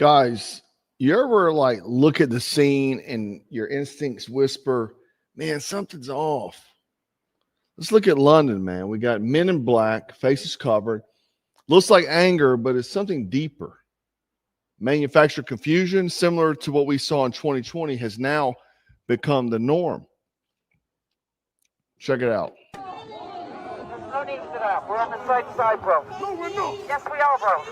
Guys, you ever like look at the scene and your instincts whisper, man, something's off? Let's look at London, man. We got men in black, faces covered. Looks like anger, but it's something deeper. Manufactured confusion, similar to what we saw in 2020, has now become the norm. Check it out. There's no need for that. We're on the same side, bro. No, we're not. Yes, we are, bro.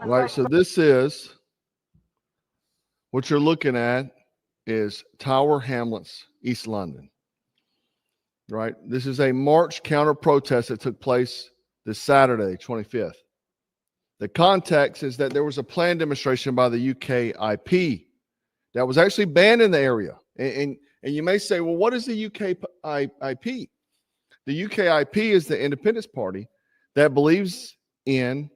Right, so this is what you're looking at is Tower Hamlets, East London. Right, this is a March counter protest that took place this Saturday, 25th. The context is that there was a planned demonstration by the UKIP that was actually banned in the area. And you may say, well, what is the UKIP? The UKIP is the Independence Party that believes in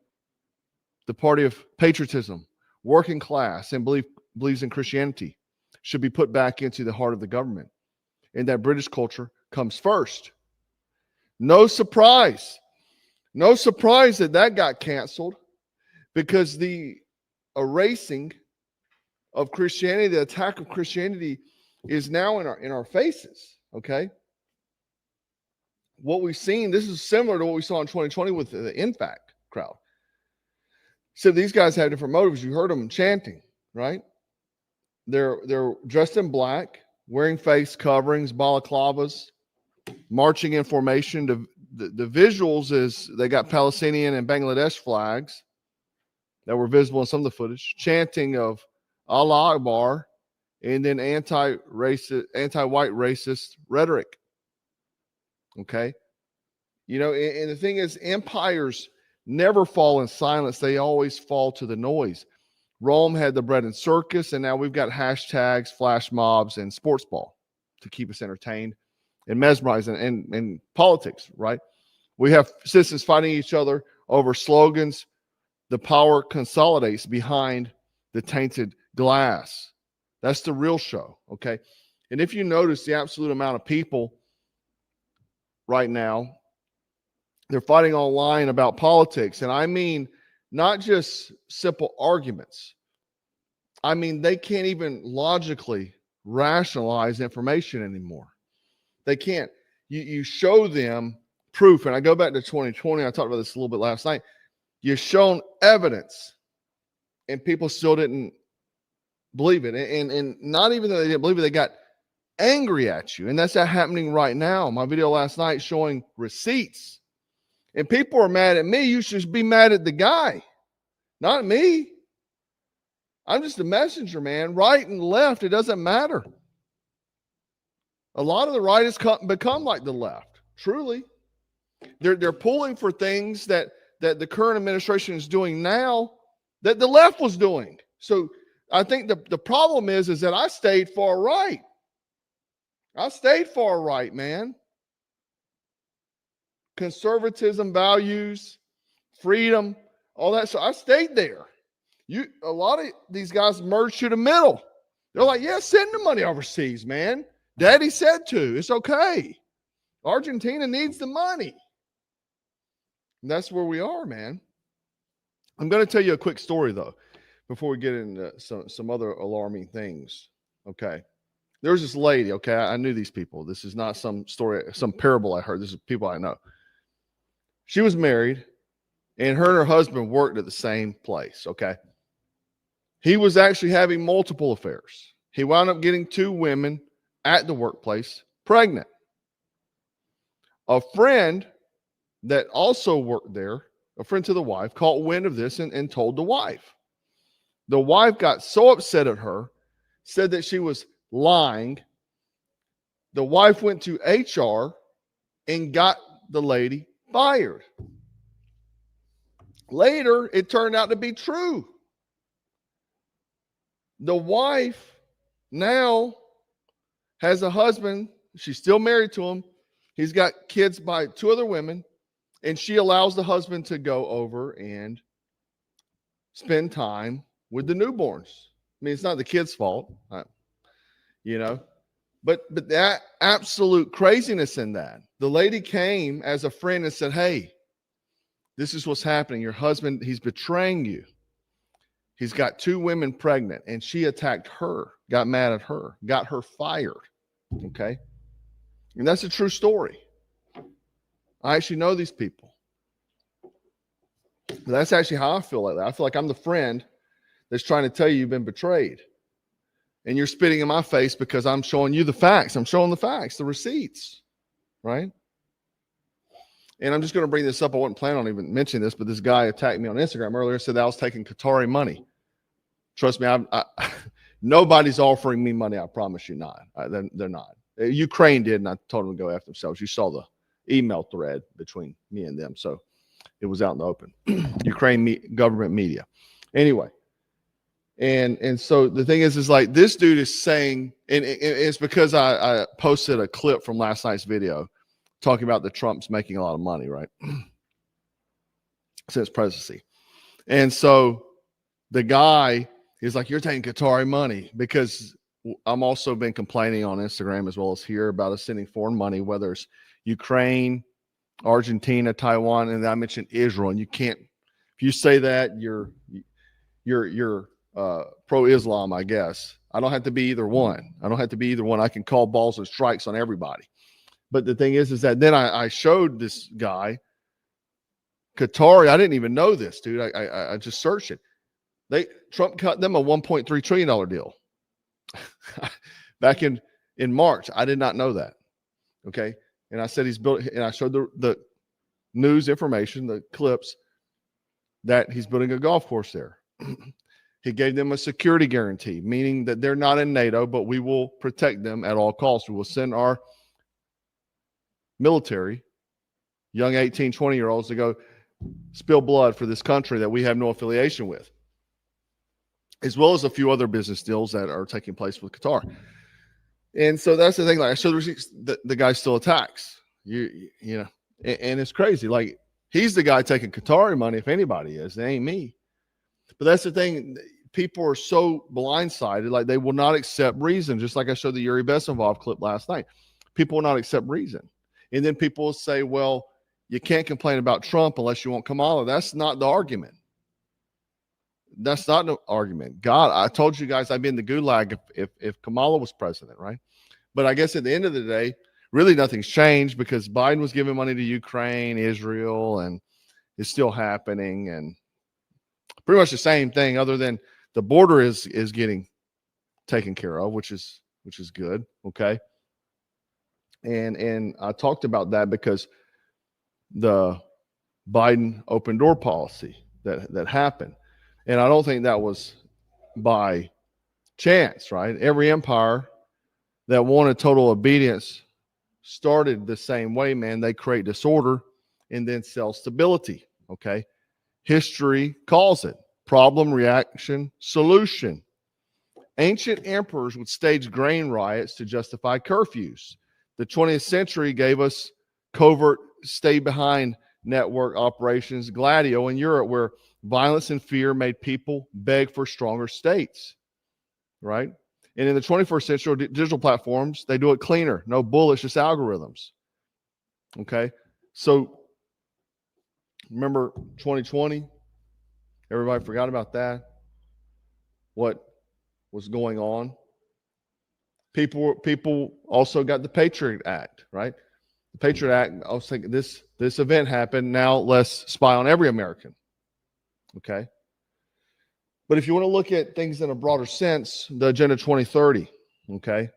the party of patriotism, working class, and believes in Christianity should be put back into the heart of the government, and that British culture comes first. No surprise that got canceled, because the erasing of Christianity, the attack of Christianity, is now in our faces. Okay, what we've seen, this is similar to what we saw in 2020 with the InFact crowd. So these guys have different motives. You heard them chanting, right? They're dressed in black, wearing face coverings, balaclavas, marching in formation. The visuals is they got Palestinian and Bangladesh flags that were visible in some of the footage, chanting of Allah Akbar, and then anti-white racist rhetoric. Okay? You know, and the thing is, empires never fall in silence. They always fall to the noise. Rome had the bread and circus, and now we've got hashtags, flash mobs, and sports ball to keep us entertained and mesmerized, and politics, right? We have citizens fighting each other over slogans. The power consolidates behind the tainted glass. That's the real show, okay? And if you notice the absolute amount of people right now, they're fighting online about politics. And I mean, not just simple arguments. I mean, they can't even logically rationalize information anymore. They can't. You show them proof. And I go back to 2020. I talked about this a little bit last night. You've shown evidence, and people still didn't believe it. And not even that they didn't believe it, they got angry at you. And that's happening right now. My video last night showing receipts. And people are mad at me. You should be mad at the guy, not at me. I'm just a messenger, man. Right and left, it doesn't matter. A lot of the right has become like the left. Truly, they're pulling for things that the current administration is doing now that the left was doing. So I think the problem is that I stayed far right. I stayed far right, man. Conservatism, values, freedom, all that. So I stayed there. A lot of these guys merged to the middle. They're like, yeah, send the money overseas, man. Daddy said to. It's okay. Argentina needs the money. And that's where we are, man. I'm going to tell you a quick story, though, before we get into some other alarming things. Okay. There's this lady, okay? I knew these people. This is not some story, some parable I heard. This is people I know. She was married, and her husband worked at the same place, okay? He was actually having multiple affairs. He wound up getting 2 women at the workplace pregnant. A friend that also worked there, a friend to the wife, caught wind of this and told the wife. The wife got so upset at her, said that she was lying. The wife went to HR and got the lady fired. Later, it turned out to be true. The wife now has a husband. She's still married to him. He's got kids by 2 other women, and she allows the husband to go over and spend time with the newborns. I mean, it's not the kid's fault, you know. But that absolute craziness in that. The lady came as a friend and said, hey, this is what's happening. Your husband, he's betraying you. He's got 2 women pregnant, and she attacked her, got mad at her, got her fired. Okay. And that's a true story. I actually know these people. That's actually how I feel lately. I feel like I'm the friend that's trying to tell you you've been betrayed. And you're spitting in my face because I'm showing you the facts. I'm showing the facts, the receipts, right? And I'm just going to bring this up. I wasn't planning on even mentioning this, but this guy attacked me on Instagram earlier and said that I was taking Qatari money. Trust me, nobody's offering me money. I promise you not. They're not. Ukraine did, and I told them to go after themselves. You saw the email thread between me and them. So it was out in the open. Ukraine government media. Anyway. And so the thing is like this dude is saying, and it's because I posted a clip from last night's video talking about the Trump's making a lot of money, right? Since presidency. And so the guy is like, you're taking Qatari money, because I'm also been complaining on Instagram as well as here about us sending foreign money, whether it's Ukraine, Argentina, Taiwan, and I mentioned Israel. And you can't, if you say that, you're pro-Islam, I guess. I don't have to be either one. I can call balls and strikes on everybody. But the thing is that then I showed this guy, Qatari. I didn't even know this, dude. I just searched it. Trump cut them a $1.3 trillion deal back in March. I did not know that. Okay. And I said he's built, and I showed the news information, the clips, that he's building a golf course there. He gave them a security guarantee, meaning that they're not in NATO, but we will protect them at all costs. We will send our military, young 18, 20-year-olds, to go spill blood for this country that we have no affiliation with, as well as a few other business deals that are taking place with Qatar. And so that's the thing. Like I showed the receipts, the guy still attacks. You know, and it's crazy. Like he's the guy taking Qatari money, if anybody is. It ain't me. But that's the thing. People are so blindsided, like they will not accept reason. Just like I showed the Yuri Besenov clip last night. People will not accept reason. And then people will say, well, you can't complain about Trump unless you want Kamala. That's not the argument. That's not the argument. God, I told you guys I'd be in the gulag if Kamala was president, right? But I guess at the end of the day, really nothing's changed, because Biden was giving money to Ukraine, Israel, and it's still happening. And pretty much the same thing, other than the border is getting taken care of, which is good. Okay. And I talked about that because the Biden open door policy that happened. And I don't think that was by chance, right? Every empire that wanted total obedience started the same way, man. They create disorder and then sell stability. Okay. History calls it problem, reaction, solution. Ancient emperors would stage grain riots to justify curfews. The 20th century gave us covert stay behind network operations, Gladio in Europe, where violence and fear made people beg for stronger states, right? And in the 21st century, digital platforms, they do it cleaner. No bullets, just algorithms. Okay. So remember 2020? Everybody forgot about that. What was going on? People also got the Patriot Act, right? The Patriot Act, I was thinking this event happened. Now let's spy on every American. Okay. But if you want to look at things in a broader sense, the Agenda 2030, okay?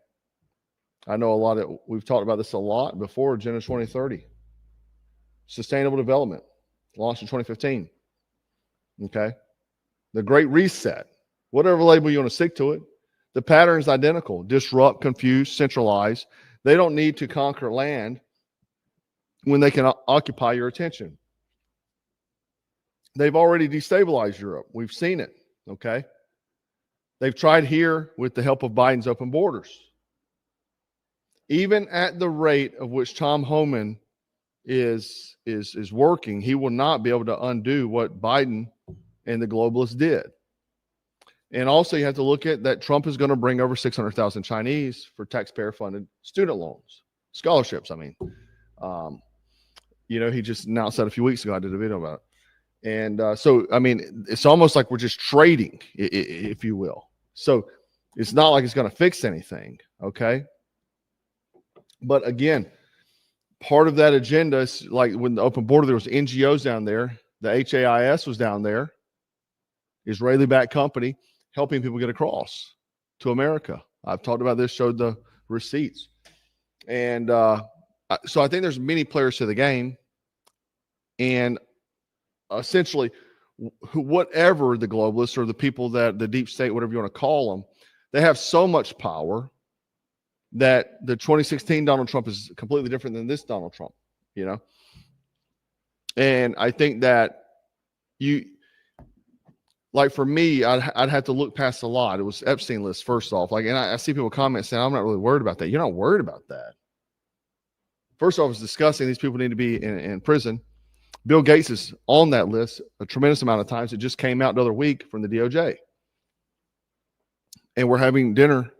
I know we've talked about this a lot before, Agenda 2030. Sustainable development, launched in 2015. Okay. The Great Reset, whatever label you want to stick to it, the pattern is identical: disrupt, confuse, centralize. They don't need to conquer land when they can occupy your attention. They've already destabilized Europe. We've seen it. Okay. They've tried here with the help of Biden's open borders. Even at the rate of which Tom Homan is working, he will not be able to undo what Biden and the globalists did. And also you have to look at that Trump is going to bring over 600,000 Chinese for taxpayer funded student loans, scholarships. I mean, he just announced that a few weeks ago. I did a video about it. And so, I mean, it's almost like we're just trading, if you will. So it's not like it's going to fix anything. Okay. But again, part of that agenda is like when the open border, there was NGOs down there. The HAIS was down there, Israeli-backed company, helping people get across to America. I've talked about this, showed the receipts. And so I think there's many players to the game. And essentially, whatever the globalists or the people that the deep state, whatever you want to call them, they have so much power that the 2016 Donald Trump is completely different than this Donald Trump, And I think that like for me, I'd have to look past a lot. It was Epstein list, first off. Like, and I see people comment saying, I'm not really worried about that. You're not worried about that. First off, it's disgusting. These people need to be in prison. Bill Gates is on that list a tremendous amount of times. It just came out the other week from the DOJ. And we're having dinner.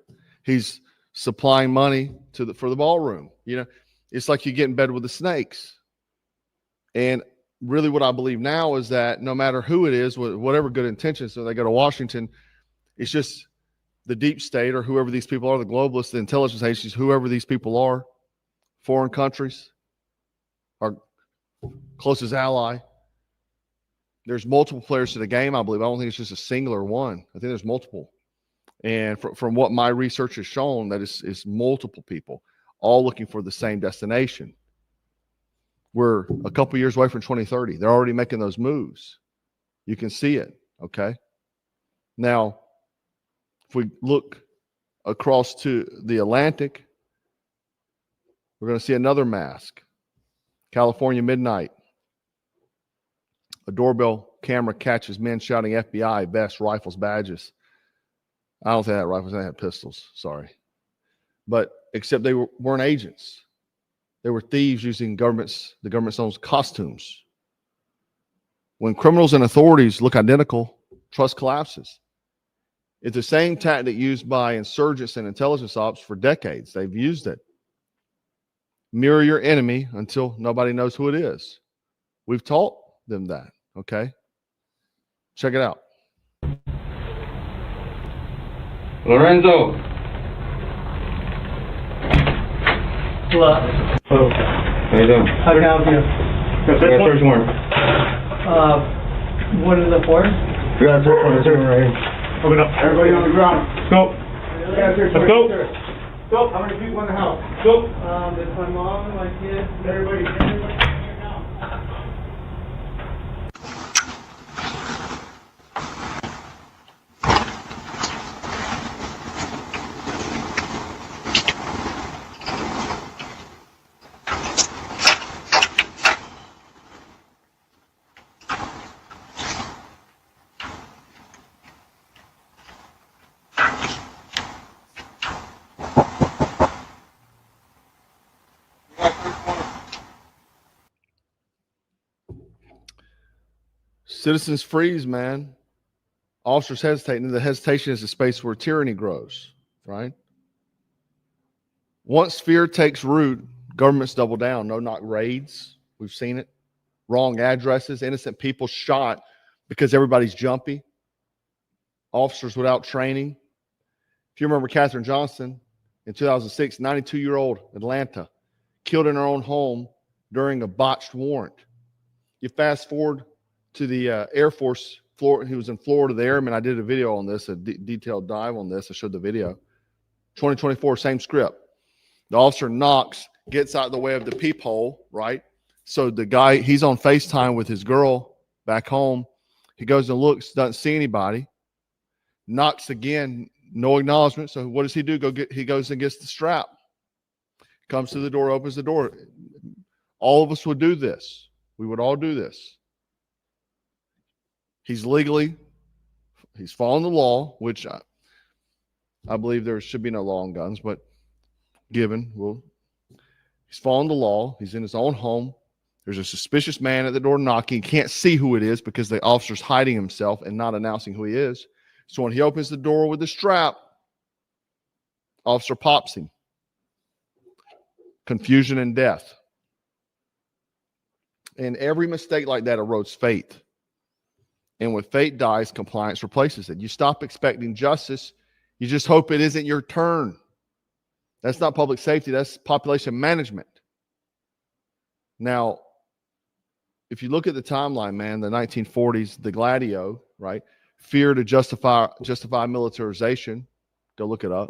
He's supplying money for the ballroom. It's like you get in bed with the snakes. And really what I believe now is that no matter who it is, with whatever good intentions, so they go to Washington, it's just the deep state or whoever these people are, the globalists, the intelligence agencies, whoever these people are, foreign countries, our closest ally. There's multiple players to the game, I believe. I don't think it's just a singular one. I think there's multiple. And from what my research has shown, that it's multiple people all looking for the same destination. We're a couple years away from 2030. They're already making those moves. You can see it, okay? Now, if we look across to the Atlantic, we're going to see another mask. California midnight. A doorbell camera catches men shouting FBI, vests, rifles, badges. I don't think they had rifles. They had pistols. Sorry. But except they weren't agents. They were thieves using the government's own costumes. When criminals and authorities look identical, trust collapses. It's the same tactic used by insurgents and intelligence ops for decades. They've used it. Mirror your enemy until nobody knows who it is. We've taught them that, okay? Check it out. Lorenzo. Hello. Oh. How you doing? How can I help you? Got a search warrant. What is it for? We got a search warrant. Search right here. Open up. Everybody on the ground. Go. Let's go. Go. How many people in the house? Go. It's my mom and my kids. Everybody here now. Citizens freeze, man. Officers hesitating. The hesitation is a space where tyranny grows, right? Once fear takes root, governments double down. No knock raids. We've seen it. Wrong addresses, innocent people shot because everybody's jumpy. Officers without training. If you remember Katherine Johnson in 2006, 92-year-old Atlanta, killed in her own home during a botched warrant. You fast forward to the Air Force, he was in Florida, the airman. I did a video on this, a detailed dive on this. I showed the video. 2024, same script. The officer knocks, gets out of the way of the peephole, right? So the guy, he's on FaceTime with his girl back home. He goes and looks, doesn't see anybody. Knocks again, no acknowledgement. So what does he do? He goes and gets the strap. Comes to the door, opens the door. All of us would do this. We would all do this. He's following the law, which I believe there should be no law on guns, but he's following the law. He's in his own home. There's a suspicious man at the door knocking. He can't see who it is because the officer's hiding himself and not announcing who he is. So when he opens the door with the strap, officer pops him. Confusion and death. And every mistake like that erodes faith. And when faith dies, compliance replaces it. You stop expecting justice. You just hope it isn't your turn. That's not public safety. That's population management. Now, if you look at the timeline, man, the 1940s, the Gladio, right? Fear to justify militarization. Go look it up.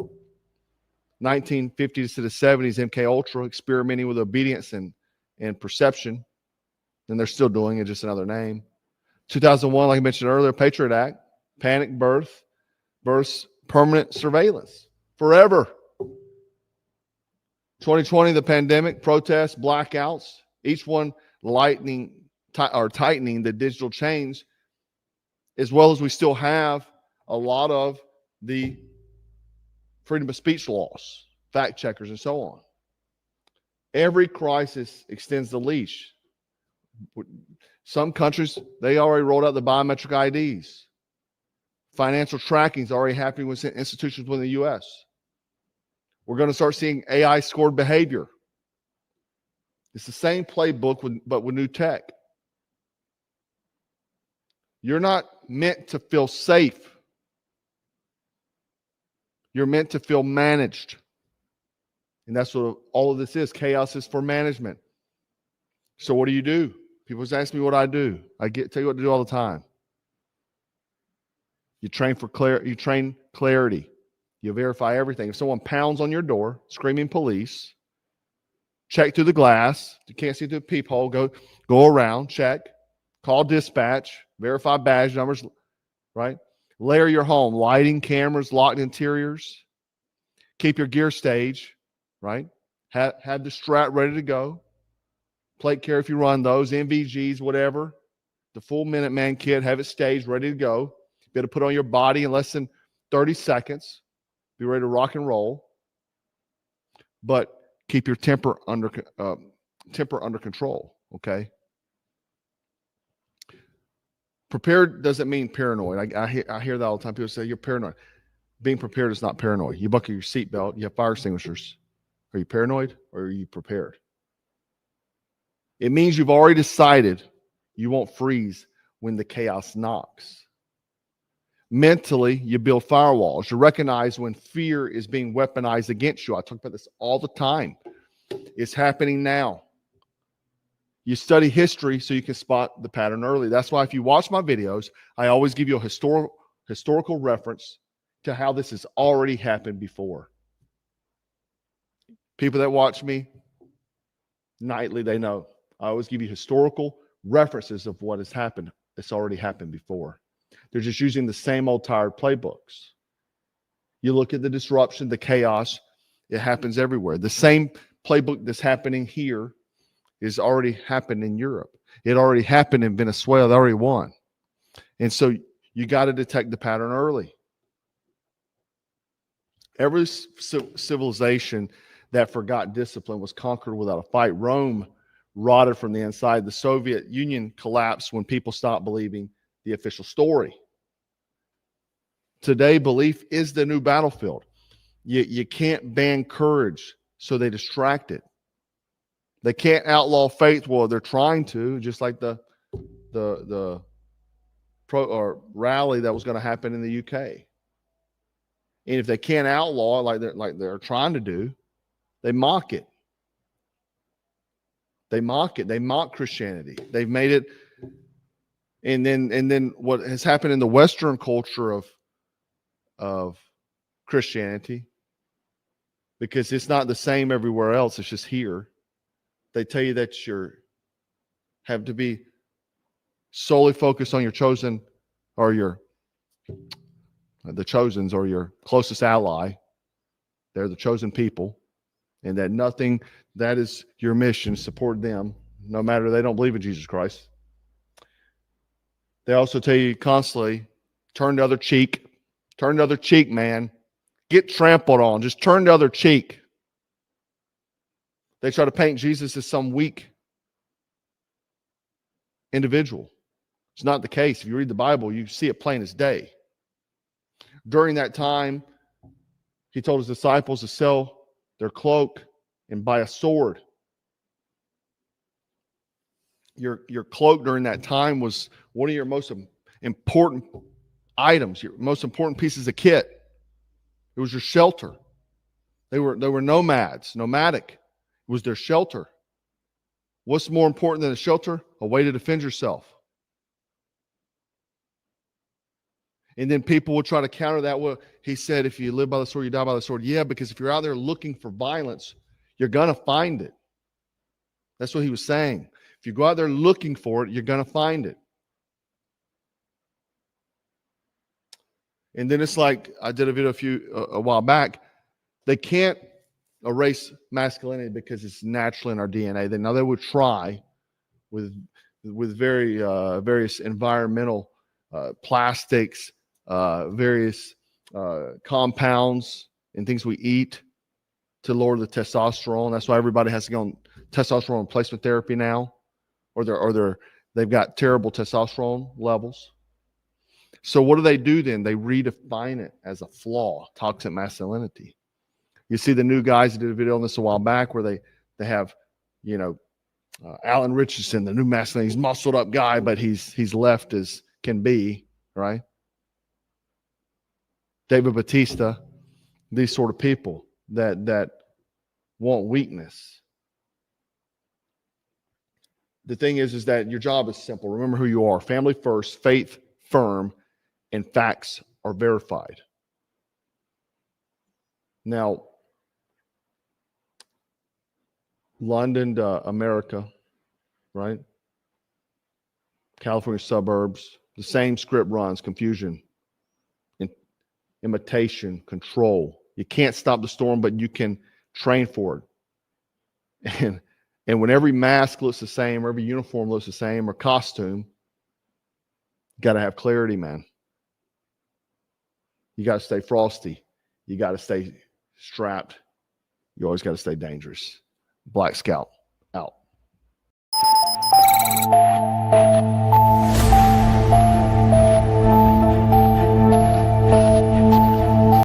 1950s to the 70s, MK Ultra, experimenting with obedience and perception. And they're still doing it, just another name. 2001, like I mentioned earlier, Patriot Act, panic births, permanent surveillance, forever. 2020, the pandemic, protests, blackouts, each one tightening the digital chains, as well as we still have a lot of the freedom of speech laws, fact checkers, and so on. Every crisis extends the leash. Some countries, they already rolled out the biometric IDs. Financial tracking is already happening with institutions within the U.S. We're going to start seeing AI-scored behavior. It's the same playbook, but with new tech. You're not meant to feel safe. You're meant to feel managed. And that's what all of this is. Chaos is for management. So what do? People ask me what I do. Tell you what to do all the time. You train clarity. You verify everything. If someone pounds on your door, screaming police, check through the glass. You can't see through the peephole. Go around, check, call dispatch, verify badge numbers, right? Layer your home, lighting, cameras, locked interiors. Keep your gear stage, right? Have the strap ready to go. Plate care if you run those, NVGs, whatever. The full Minuteman kit, have it staged, ready to go. Be able to put on your body in less than 30 seconds. Be ready to rock and roll. But keep your temper under control, okay? Prepared doesn't mean paranoid. I hear that all the time. People say, you're paranoid. Being prepared is not paranoid. You buckle your seatbelt. You have fire extinguishers. Are you paranoid or are you prepared? It means you've already decided you won't freeze when the chaos knocks. Mentally, you build firewalls. You recognize when fear is being weaponized against you. I talk about this all the time. It's happening now. You study history so you can spot the pattern early. That's why if you watch my videos, I always give you a historical reference to how this has already happened before. People that watch me nightly, they know. I always give you historical references of what has happened. It's already happened before. They're just using the same old tired playbooks. You look at the disruption, the chaos, it happens everywhere. The same playbook that's happening here is already happened in Europe. It already happened in Venezuela. They already won. And so you got to detect the pattern early. Every civilization that forgot discipline was conquered without a fight. Rome rotted from the inside. The Soviet Union collapsed when people stopped believing the official story. Today, belief is the new battlefield. You can't ban courage, so they distract it. They can't outlaw faith. Well, they're trying to, just like the rally that was going to happen in the UK. And if they can't outlaw it like they're trying to do, they mock it. They mock it. They mock Christianity. They've made it. And then what has happened in the Western culture of Christianity, because it's not the same everywhere else, it's just here. They tell you that you have to be solely focused on your chosen or the chosens or your closest ally. They're the chosen people. And that nothing, that is your mission, support them, no matter they don't believe in Jesus Christ. They also tell you constantly, turn the other cheek. Turn the other cheek, man. Get trampled on. Just turn the other cheek. They try to paint Jesus as some weak individual. It's not the case. If you read the Bible, you see it plain as day. During that time, he told his disciples to sell their cloak and buy a sword. Your cloak during that time was one of your most important items, your most important pieces of kit. It was your shelter. They were nomads, nomadic. It was their shelter. What's more important than a shelter? A way to defend yourself. And then people will try to counter that. Well, he said, if you live by the sword, you die by the sword. Yeah, because if you're out there looking for violence, you're going to find it. That's what he was saying. If you go out there looking for it, you're going to find it. And then it's like, I did a video a while back. They can't erase masculinity because it's naturally in our DNA. They would try with various environmental plastics, various compounds and things we eat to lower the testosterone. That's why everybody has to go on testosterone replacement therapy now, or they've got terrible testosterone levels. So what do then? They redefine it as a flaw, toxic masculinity. You see the new guys that did a video on this a while back where they have, Alan Richardson, the new masculinity. He's muscled up guy, but he's left as can be, right? David Batista, these sort of people that want weakness. The thing is that your job is simple. Remember who you are. Family first, faith firm, and facts are verified. Now, London to America, right? California suburbs, the same script runs: confusion, imitation, control. You can't stop the storm, but you can train for it. And when every mask looks the same, or every uniform looks the same, or costume, you got to have clarity, man. You got to stay frosty. You got to stay strapped. You always got to stay dangerous. Black Scout.